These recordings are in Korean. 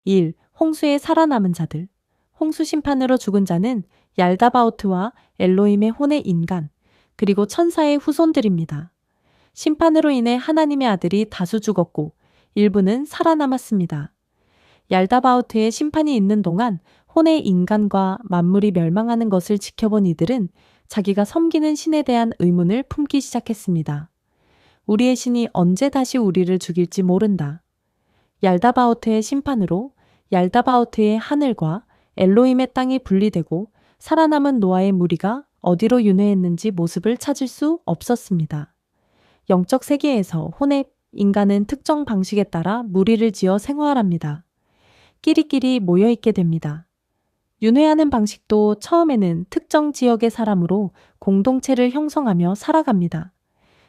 1. 홍수에 살아남은 자들. 홍수 심판으로 죽은 자는 얄다바오트와 엘로힘의 혼의 인간, 그리고 천사의 후손들입니다. 심판으로 인해 하나님의 아들이 다수 죽었고 일부는 살아남았습니다. 얄다바오트의 심판이 있는 동안 혼의 인간과 만물이 멸망하는 것을 지켜본 이들은 자기가 섬기는 신에 대한 의문을 품기 시작했습니다. 우리의 신이 언제 다시 우리를 죽일지 모른다. 얄다바오트의 심판으로 얄다바오트의 하늘과 엘로힘의 땅이 분리되고 살아남은 노아의 무리가 어디로 윤회했는지 모습을 찾을 수 없었습니다. 영적 세계에서 혼의 인간은 특정 방식에 따라 무리를 지어 생활합니다. 끼리끼리 모여있게 됩니다. 윤회하는 방식도 처음에는 특정 지역의 사람으로 공동체를 형성하며 살아갑니다.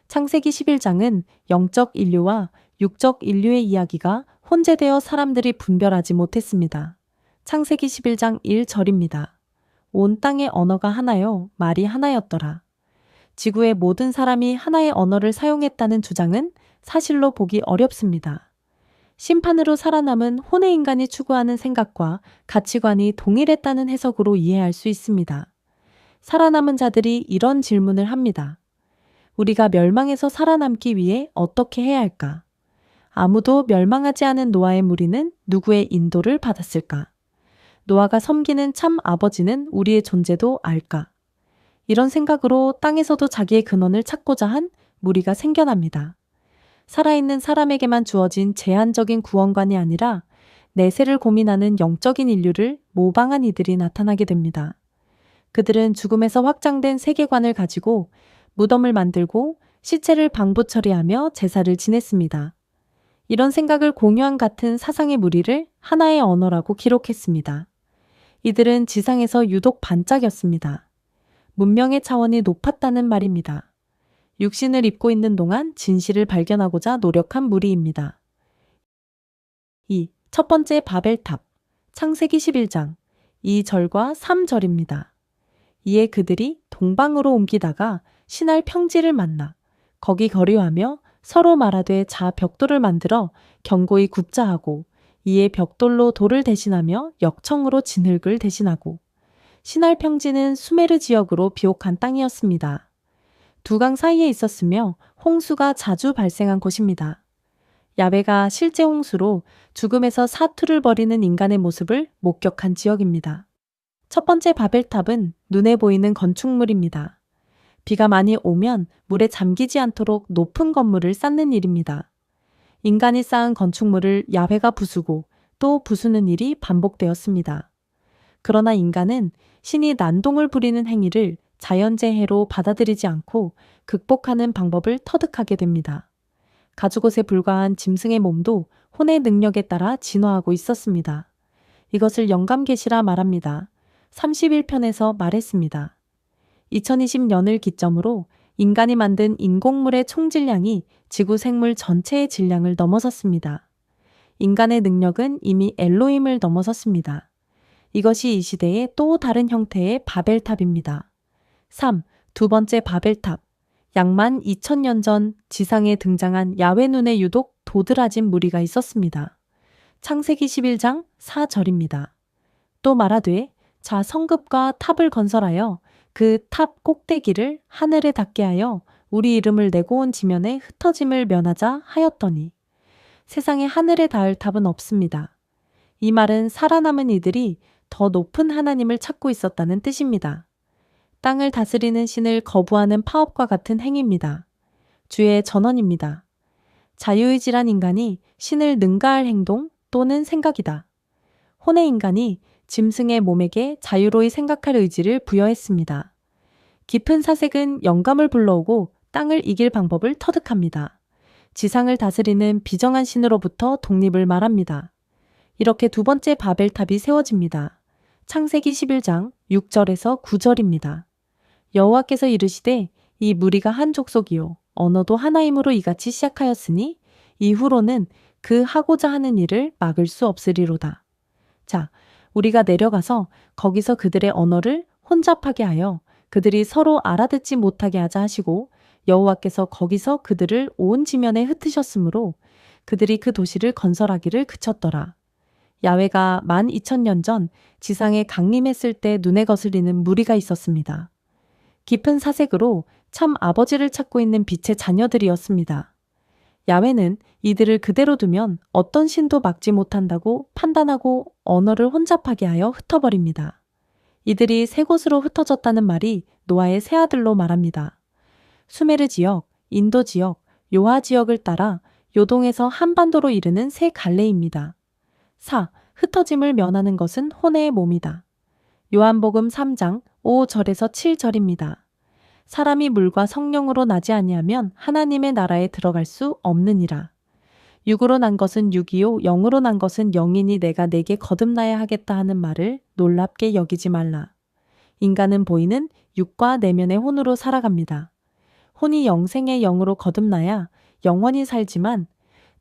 창세기 11장은 영적 인류와 육적 인류의 이야기가 혼재되어 사람들이 분별하지 못했습니다. 창세기 11장 1절입니다. 온 땅의 언어가 하나요, 말이 하나였더라. 지구의 모든 사람이 하나의 언어를 사용했다는 주장은 사실로 보기 어렵습니다. 심판으로 살아남은 혼의 인간이 추구하는 생각과 가치관이 동일했다는 해석으로 이해할 수 있습니다. 살아남은 자들이 이런 질문을 합니다. 우리가 멸망에서 살아남기 위해 어떻게 해야 할까? 아무도 멸망하지 않은 노아의 무리는 누구의 인도를 받았을까? 노아가 섬기는 참 아버지는 우리의 존재도 알까? 이런 생각으로 땅에서도 자기의 근원을 찾고자 한 무리가 생겨납니다. 살아있는 사람에게만 주어진 제한적인 구원관이 아니라 내세를 고민하는 영적인 인류를 모방한 이들이 나타나게 됩니다. 그들은 죽음에서 확장된 세계관을 가지고 무덤을 만들고 시체를 방부 처리하며 제사를 지냈습니다. 이런 생각을 공유한 같은 사상의 무리를 하나의 언어라고 기록했습니다. 이들은 지상에서 유독 반짝였습니다. 문명의 차원이 높았다는 말입니다. 육신을 입고 있는 동안 진실을 발견하고자 노력한 무리입니다. 2. 첫 번째 바벨탑, 창세기 11장 2절과 3절입니다. 이에 그들이 동방으로 옮기다가 신할 평지를 만나 거기 거류하며 서로 말하되 자 벽돌을 만들어 견고히 굽자 하고 이에 벽돌로 돌을 대신하며 역청으로 진흙을 대신하고 신할 평지는 수메르 지역으로 비옥한 땅이었습니다. 두 강 사이에 있었으며 홍수가 자주 발생한 곳입니다. 야베가 실제 홍수로 죽음에서 사투를 벌이는 인간의 모습을 목격한 지역입니다. 첫 번째 바벨탑은 눈에 보이는 건축물입니다. 비가 많이 오면 물에 잠기지 않도록 높은 건물을 쌓는 일입니다. 인간이 쌓은 건축물을 야훼가 부수고 또 부수는 일이 반복되었습니다. 그러나 인간은 신이 난동을 부리는 행위를 자연재해로 받아들이지 않고 극복하는 방법을 터득하게 됩니다. 가죽옷에 불과한 짐승의 몸도 혼의 능력에 따라 진화하고 있었습니다. 이것을 영감계시라 말합니다. 31편에서 말했습니다. 2020년을 기점으로 인간이 만든 인공물의 총질량이 지구 생물 전체의 질량을 넘어섰습니다. 인간의 능력은 이미 엘로힘을 넘어섰습니다. 이것이 이 시대의 또 다른 형태의 바벨탑입니다. 3. 두 번째 바벨탑. 약만 2000년 전 지상에 등장한 야훼 눈에 유독 도드라진 무리가 있었습니다. 창세기 11장 4절입니다. 또 말하되 자 성읍과 탑을 건설하여 그 탑 꼭대기를 하늘에 닿게 하여 우리 이름을 내고 온 지면에 흩어짐을 면하자 하였더니 세상에 하늘에 닿을 탑은 없습니다. 이 말은 살아남은 이들이 더 높은 하나님을 찾고 있었다는 뜻입니다. 땅을 다스리는 신을 거부하는 파업과 같은 행위입니다. 주의 전언입니다. 자유의지란 인간이 신을 능가할 행동 또는 생각이다. 혼의 인간이 짐승의 몸에게 자유로이 생각할 의지를 부여했습니다. 깊은 사색은 영감을 불러오고 땅을 이길 방법을 터득합니다. 지상을 다스리는 비정한 신으로부터 독립을 말합니다. 이렇게 두 번째 바벨탑이 세워집니다. 창세기 11장 6절에서 9절입니다. 여호와께서 이르시되 이 무리가 한 족속이요 언어도 하나임으로 이같이 시작하였으니 이후로는 그 하고자 하는 일을 막을 수 없으리로다. 자, 우리가 내려가서 거기서 그들의 언어를 혼잡하게 하여 그들이 서로 알아듣지 못하게 하자 하시고 여호와께서 거기서 그들을 온 지면에 흩으셨으므로 그들이 그 도시를 건설하기를 그쳤더라. 야훼가 12,000년 전 지상에 강림했을 때 눈에 거슬리는 무리가 있었습니다. 깊은 사색으로 참 아버지를 찾고 있는 빛의 자녀들이었습니다. 야훼는 이들을 그대로 두면 어떤 신도 막지 못한다고 판단하고 언어를 혼잡하게 하여 흩어버립니다. 이들이 세 곳으로 흩어졌다는 말이 노아의 세 아들로 말합니다. 수메르 지역, 인도 지역, 요하 지역을 따라 요동에서 한반도로 이르는 세 갈래입니다. 4. 흩어짐을 면하는 것은 혼의 몸이다. 요한복음 3장 5절에서 7절입니다. 사람이 물과 성령으로 나지 아니하면 하나님의 나라에 들어갈 수 없느니라. 육으로 난 것은 육이요 영으로 난 것은 영이니 내가 내게 거듭나야 하겠다 하는 말을 놀랍게 여기지 말라. 인간은 보이는 육과 내면의 혼으로 살아갑니다. 혼이 영생의 영으로 거듭나야 영원히 살지만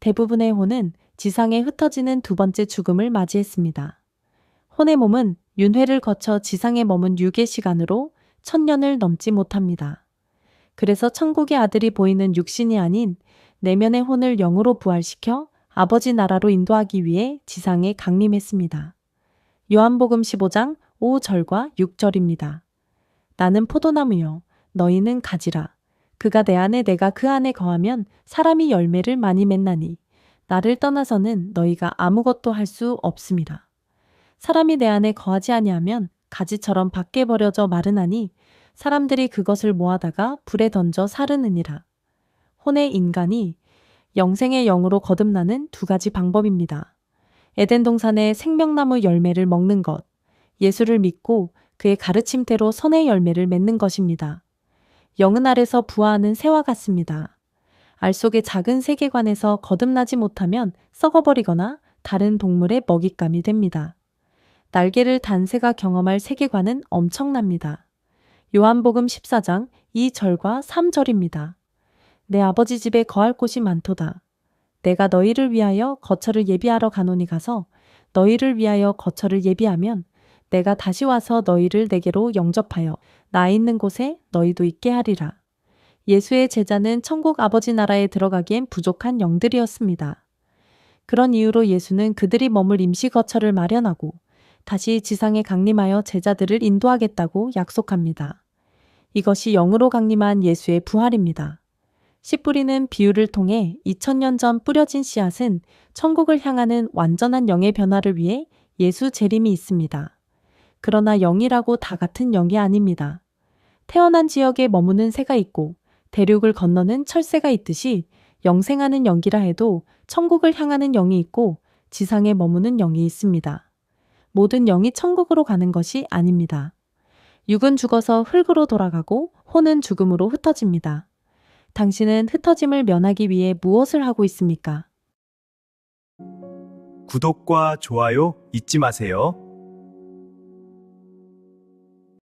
대부분의 혼은 지상에 흩어지는 두 번째 죽음을 맞이했습니다. 혼의 몸은 윤회를 거쳐 지상에 머문 육의 시간으로 1000년을 넘지 못합니다. 그래서 천국의 아들이 보이는 육신이 아닌 내면의 혼을 영으로 부활시켜 아버지 나라로 인도하기 위해 지상에 강림했습니다. 요한복음 15장 5절과 6절입니다. 나는 포도나무요 너희는 가지라. 그가 내 안에 내가 그 안에 거하면 사람이 열매를 많이 맺나니 나를 떠나서는 너희가 아무것도 할 수 없음이라. 사람이 내 안에 거하지 아니하면 가지처럼 밖에 버려져 마르나니 사람들이 그것을 모아다가 불에 던져 사르느니라. 혼의 인간이 영생의 영으로 거듭나는 두 가지 방법입니다. 에덴 동산의 생명나무 열매를 먹는 것, 예수를 믿고 그의 가르침대로 선의 열매를 맺는 것입니다. 영은 알에서 부화하는 새와 같습니다. 알 속의 작은 세계관에서 거듭나지 못하면 썩어버리거나 다른 동물의 먹잇감이 됩니다. 날개를 단 새가 경험할 세계관은 엄청납니다. 요한복음 14장 2절과 3절입니다. 내 아버지 집에 거할 곳이 많도다. 내가 너희를 위하여 거처를 예비하러 가노니 가서 너희를 위하여 거처를 예비하면 내가 다시 와서 너희를 내게로 영접하여 나 있는 곳에 너희도 있게 하리라. 예수의 제자는 천국 아버지 나라에 들어가기엔 부족한 영들이었습니다. 그런 이유로 예수는 그들이 머물 임시 거처를 마련하고 다시 지상에 강림하여 제자들을 인도하겠다고 약속합니다. 이것이 영으로 강림한 예수의 부활입니다. 씨 뿌리는 비유를 통해 2000년 전 뿌려진 씨앗은 천국을 향하는 완전한 영의 변화를 위해 예수 재림이 있습니다. 그러나 영이라고 다 같은 영이 아닙니다. 태어난 지역에 머무는 새가 있고 대륙을 건너는 철새가 있듯이 영생하는 영이라 해도 천국을 향하는 영이 있고 지상에 머무는 영이 있습니다. 모든 영이 천국으로 가는 것이 아닙니다. 육은 죽어서 흙으로 돌아가고 혼은 죽음으로 흩어집니다. 당신은 흩어짐을 면하기 위해 무엇을 하고 있습니까? 구독과 좋아요 잊지 마세요.